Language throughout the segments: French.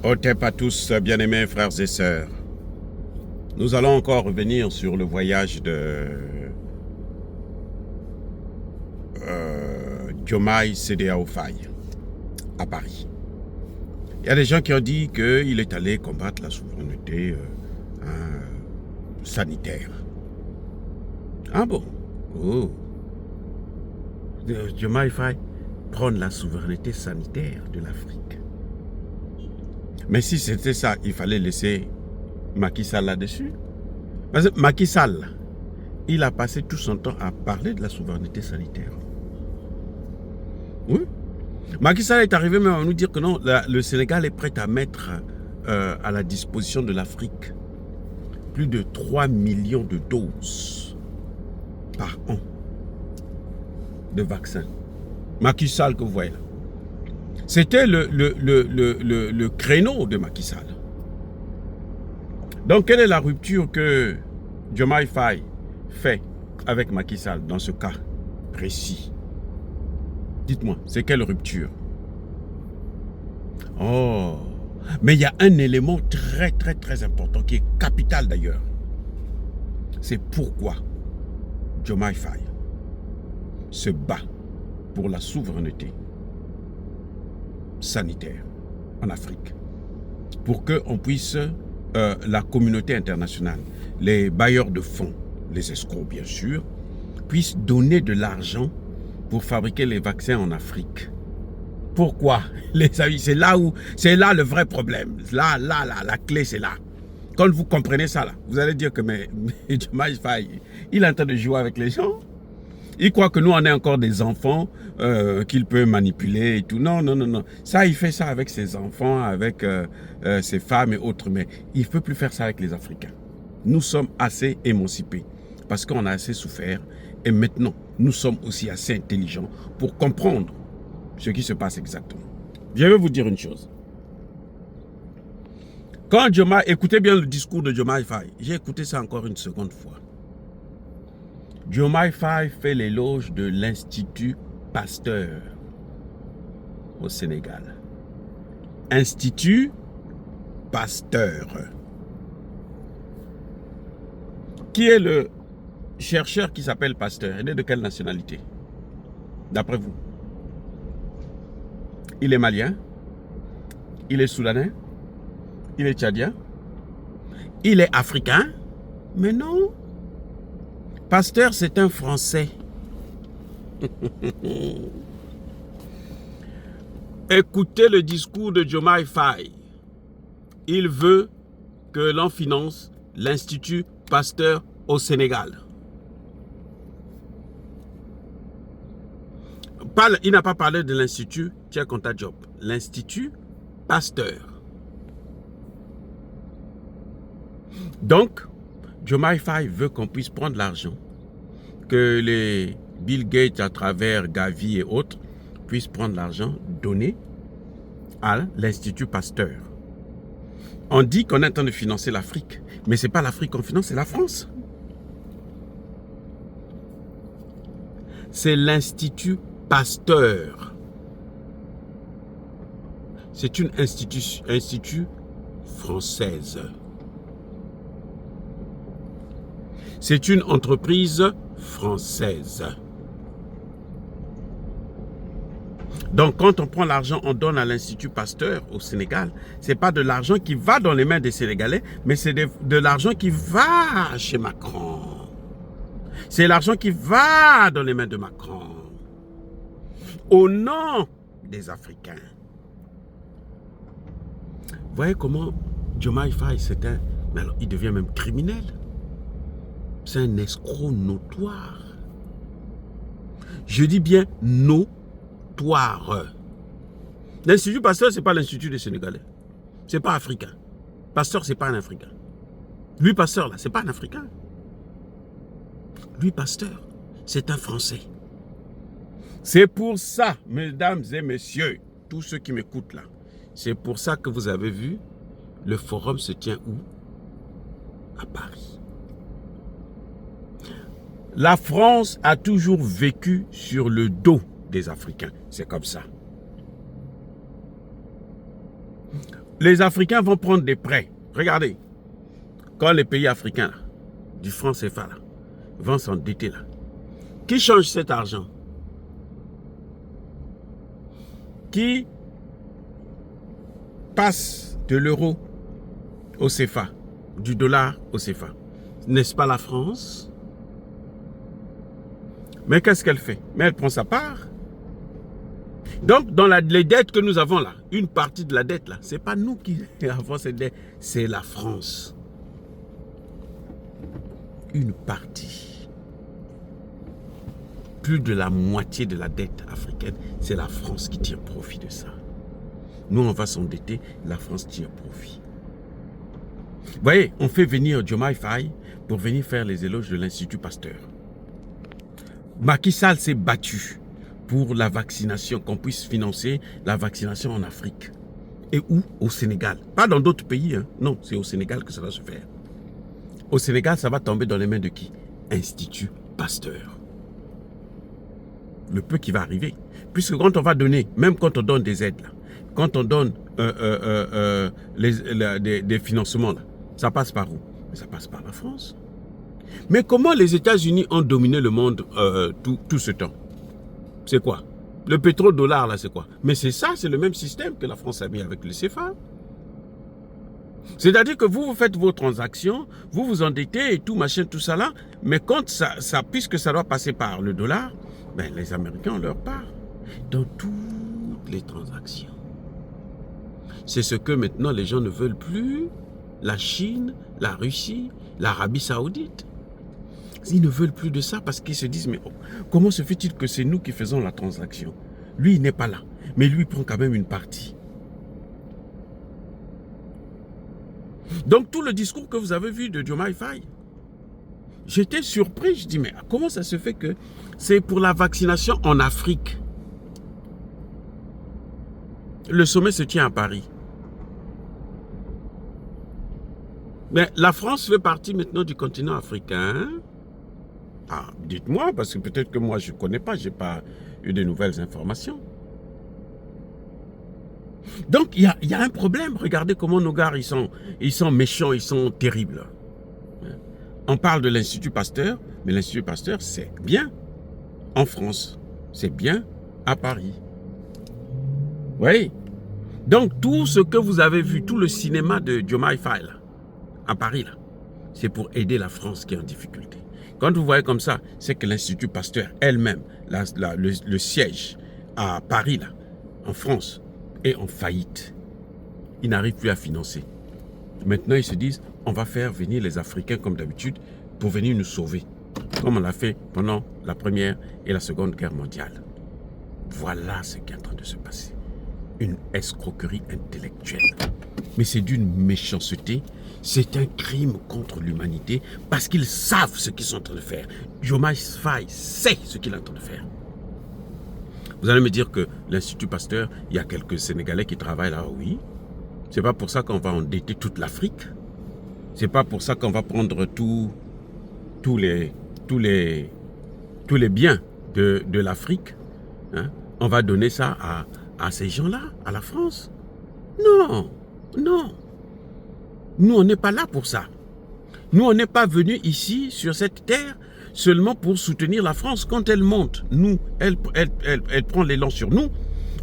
Otep à tous, bien-aimés frères et sœurs. Nous allons encore revenir sur le voyage de Diomaye CEDEAO Faye à Paris. Il y a des gens qui ont dit qu'il est allé combattre la souveraineté sanitaire. Ah bon? Oh. Diomaye Faye prendre la souveraineté sanitaire de l'Afrique. Mais si c'était ça, il fallait laisser Macky Sall là-dessus. Parce que Macky Sall, il a passé tout son temps à parler de la souveraineté sanitaire. Oui. Macky Sall est arrivé même à nous dire que non, le Sénégal est prêt à mettre à la disposition de l'Afrique plus de 3 millions de doses par an de vaccins. Macky Sall que vous voyez là. C'était le créneau de Macky Sall. Donc, quelle est la rupture que Diomaye Faye fait avec Macky Sall dans ce cas précis? Dites-moi, c'est quelle rupture? Oh, mais il y a un élément très important qui est capital d'ailleurs. C'est pourquoi Diomaye Faye se bat pour la souveraineté sanitaire en Afrique. Pour qu'on puisse, la communauté internationale, les bailleurs de fonds, les escrocs bien sûr, puissent donner de l'argent pour fabriquer les vaccins en Afrique. Pourquoi? Les amis, c'est là le vrai problème. Là, la clé c'est là. Quand vous comprenez ça là, vous allez dire que mais Diomaye Faye, il est en train de jouer avec les gens. Il croit que nous, on est encore des enfants qu'il peut manipuler et tout. Non. Ça, il fait ça avec ses enfants, avec ses femmes et autres. Mais il ne peut plus faire ça avec les Africains. Nous sommes assez émancipés parce qu'on a assez souffert. Et maintenant, nous sommes aussi assez intelligents pour comprendre ce qui se passe exactement. Je vais vous dire une chose. Quand Diomaye, écoutez bien le discours de Diomaye Faye. J'ai écouté ça encore une seconde fois. Diomaye Faye fait l'éloge de l'Institut Pasteur au Sénégal. Institut Pasteur. Qui est le chercheur qui s'appelle Pasteur? Il est de quelle nationalité? D'après vous? Il est malien? Il est soudanais? Il est tchadien? Il est africain? Mais non. Pasteur, c'est un Français. Écoutez le discours de Diomaye Faye. Il veut que l'on finance l'Institut Pasteur au Sénégal. Il n'a pas parlé de l'Institut Tchèque-Conta Job. L'Institut Pasteur. Donc, Diomaye Faye veut qu'on puisse prendre l'argent, que les Bill Gates à travers Gavi et autres puissent prendre l'argent donné à l'Institut Pasteur. On dit qu'on est en train de financer l'Afrique, mais ce n'est pas l'Afrique qu'on finance, c'est la France. C'est l'Institut Pasteur. C'est une institut française. C'est une entreprise française. Donc, quand on prend l'argent, on donne à l'Institut Pasteur au Sénégal, ce n'est pas de l'argent qui va dans les mains des Sénégalais, mais c'est de l'argent qui va chez Macron. C'est l'argent qui va dans les mains de Macron. Au nom des Africains. Vous voyez comment Diomaye Faye, mais alors, il devient même criminel. C'est un escroc notoire. Je dis bien notoire. L'Institut Pasteur, ce n'est pas l'Institut des Sénégalais. Ce n'est pas africain. Pasteur, ce n'est pas un Africain. Lui, Pasteur, là, ce n'est pas un Africain. Lui, Pasteur, c'est un Français. C'est pour ça, mesdames et messieurs, tous ceux qui m'écoutent là, c'est pour ça que vous avez vu, le forum se tient où? À Paris. La France a toujours vécu sur le dos des Africains. C'est comme ça. Les Africains vont prendre des prêts. Regardez, quand les pays africains, là, du franc CFA, là, vont s'endetter, là, qui change cet argent? Qui passe de l'euro au CFA, du dollar au CFA? N'est-ce pas la France? Mais qu'est-ce qu'elle fait? Mais elle prend sa part. Donc, dans les dettes que nous avons là, une partie de la dette là, ce n'est pas nous qui avons cette dette, c'est la France. Une partie. Plus de la moitié de la dette africaine, c'est la France qui tire profit de ça. Nous, on va s'endetter, la France tire profit. Vous voyez, on fait venir Diomaye Faye pour venir faire les éloges de l'Institut Pasteur. Macky Sall s'est battu pour la vaccination, qu'on puisse financer la vaccination en Afrique. Et où? Au Sénégal. Pas dans d'autres pays, hein. Non, c'est au Sénégal que ça va se faire. Au Sénégal, ça va tomber dans les mains de qui? Institut Pasteur. Le peu qui va arriver. Puisque quand on va donner, même quand on donne des aides, là, quand on donne des financements, là, ça passe par où? Ça passe par la France. Mais comment les États-Unis ont dominé le monde tout ce temps? C'est quoi? Le pétrodollar, là, c'est quoi? Mais c'est ça, c'est le même système que la France a mis avec le CFA. C'est-à-dire que vous faites vos transactions, vous vous endettez et tout, machin, tout ça là, mais quand ça puisque ça doit passer par le dollar, ben, les Américains ont leur part dans toutes les transactions. C'est ce que maintenant les gens ne veulent plus. La Chine, la Russie, l'Arabie Saoudite. Ils ne veulent plus de ça parce qu'ils se disent, mais comment se fait-il que c'est nous qui faisons la transaction? Lui, il n'est pas là, mais lui, il prend quand même une partie. Donc, tout le discours que vous avez vu de Diomaye Faye, j'étais surpris. Je dis, mais comment ça se fait que c'est pour la vaccination en Afrique? Le sommet se tient à Paris. Mais la France fait partie maintenant du continent africain. Ah, dites-moi, parce que peut-être que moi je ne connais pas, je n'ai pas eu de nouvelles informations. Donc il y a un problème. Regardez comment nos gars, ils sont méchants, ils sont terribles. On parle de l'Institut Pasteur, mais l'Institut Pasteur, c'est bien en France. C'est bien à Paris. Oui. Donc tout ce que vous avez vu, tout le cinéma de Diomaye Faye, là, à Paris, là, c'est pour aider la France qui est en difficulté. Quand vous voyez comme ça, c'est que l'Institut Pasteur elle-même, le siège à Paris, là, en France, est en faillite. Ils n'arrivent plus à financer. Maintenant, ils se disent, on va faire venir les Africains comme d'habitude pour venir nous sauver, comme on l'a fait pendant la Première et la Seconde Guerre mondiale. Voilà ce qui est en train de se passer. Une escroquerie intellectuelle. Mais c'est d'une méchanceté. C'est un crime contre l'humanité parce qu'ils savent ce qu'ils sont en train de faire. Diomaye Faye sait ce qu'il est en train de faire. Vous allez me dire que l'Institut Pasteur, il y a quelques Sénégalais qui travaillent là, oui. C'est pas pour ça qu'on va endetter toute l'Afrique. C'est pas pour ça qu'on va prendre tous les biens de l'Afrique. Hein? On va donner ça à ces gens-là, à la France. Non, non. Nous, on n'est pas là pour ça. Nous, on n'est pas venus ici, sur cette terre, seulement pour soutenir la France. Quand elle monte, nous, elle prend l'élan sur nous.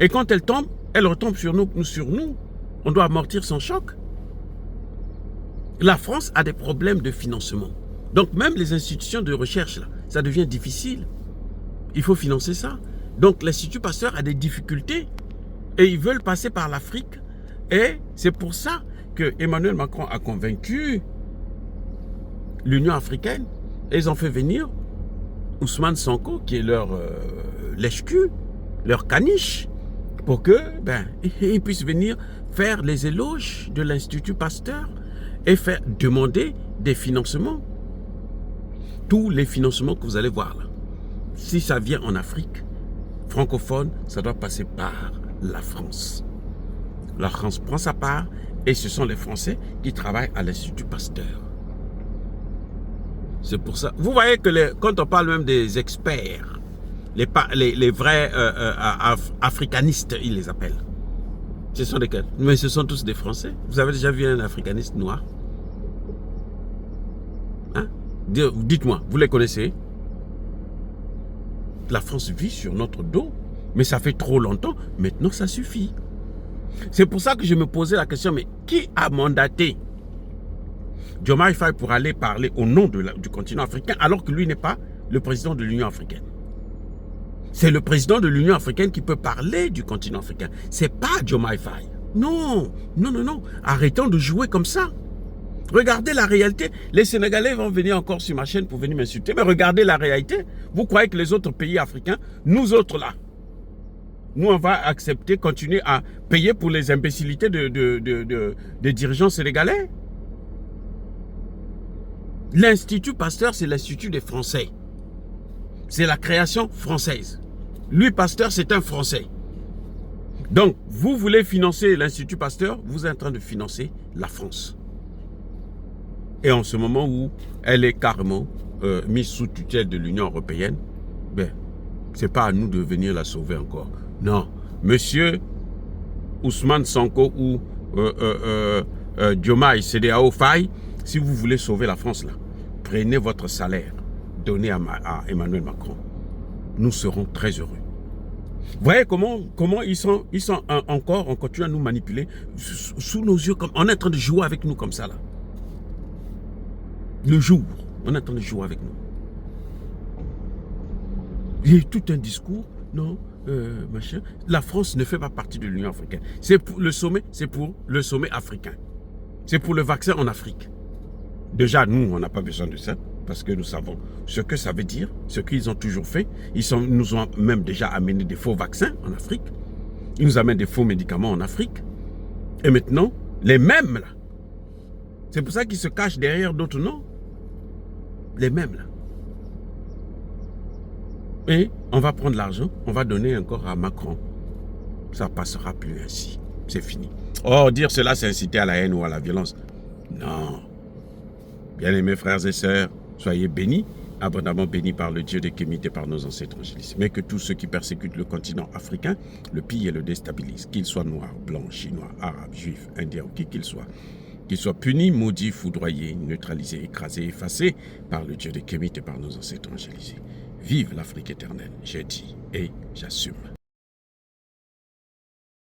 Et quand elle tombe, elle retombe sur nous. On doit amortir son choc. La France a des problèmes de financement. Donc, même les institutions de recherche, là, ça devient difficile. Il faut financer ça. Donc, l'Institut Pasteur a des difficultés. Et ils veulent passer par l'Afrique. Et c'est pour ça que Emmanuel Macron a convaincu l'Union africaine et ils ont fait venir Ousmane Sonko qui est leur lèche-cul, leur caniche pour que ils puissent venir faire les éloges de l'Institut Pasteur et faire demander des financements. Tous les financements que vous allez voir là, si ça vient en Afrique francophone, ça doit passer par la France. La France prend sa part et ce sont les Français qui travaillent à l'Institut Pasteur. C'est pour ça. Vous voyez que quand on parle même des experts, les vrais africanistes, ils les appellent. Ce sont lesquels? Mais ce sont tous des Français. Vous avez déjà vu un africaniste noir? Hein? Dites-moi, vous les connaissez? La France vit sur notre dos. Mais ça fait trop longtemps. Maintenant, ça suffit. C'est pour ça que je me posais la question, mais qui a mandaté Diomaye Faye pour aller parler au nom du continent africain alors que lui n'est pas le président de l'Union africaine? C'est le président de l'Union africaine qui peut parler du continent africain. C'est pas Diomaye Faye. Non, non, non, non. Arrêtons de jouer comme ça. Regardez la réalité. Les Sénégalais vont venir encore sur ma chaîne pour venir m'insulter. Mais regardez la réalité. Vous croyez que les autres pays africains, nous autres là, nous on va accepter, continuer à payer pour les imbécilités des dirigeants sénégalais? L'Institut Pasteur, c'est l'Institut des Français. C'est la création française. Lui, Pasteur, c'est un Français. Donc, vous voulez financer l'Institut Pasteur, vous êtes en train de financer la France. Et en ce moment où elle est carrément mise sous tutelle de l'Union européenne, ben, c'est pas à nous de venir la sauver encore. Non, monsieur Ousmane Sonko ou Diomaye CEDEAO Faye, si vous voulez sauver la France, là, prenez votre salaire, donnez à Emmanuel Macron. Nous serons très heureux. Vous voyez comment ils sont encore, on continue à nous manipuler sous nos yeux, comme on est en train de jouer avec nous comme ça là. Le jour, on est en train de jouer avec nous. Il y a tout un discours, non, machin. La France ne fait pas partie de l'Union africaine. C'est pour le sommet africain. C'est pour le vaccin en Afrique. Déjà, nous, on n'a pas besoin de ça, parce que nous savons ce que ça veut dire, ce qu'ils ont toujours fait. Nous ont même déjà amené des faux vaccins en Afrique. Ils nous amènent des faux médicaments en Afrique. Et maintenant, les mêmes, là. C'est pour ça qu'ils se cachent derrière d'autres noms. Les mêmes, là. Et on va prendre l'argent, on va donner encore à Macron. Ça passera plus ainsi. C'est fini. Oh, dire cela, c'est inciter à la haine ou à la violence. Non. Bien-aimés frères et sœurs, soyez bénis, abondamment bénis par le Dieu des Kémites et par nos ancêtres angéliques. Mais que tous ceux qui persécutent le continent africain le pillent et le déstabilisent, qu'ils soient noirs, blancs, chinois, arabes, juifs, indiens ou qui qu'ils soient punis, maudits, foudroyés, neutralisés, écrasés, effacés par le Dieu des Kémites et par nos ancêtres angélisés. Vive l'Afrique éternelle, j'ai dit et j'assume.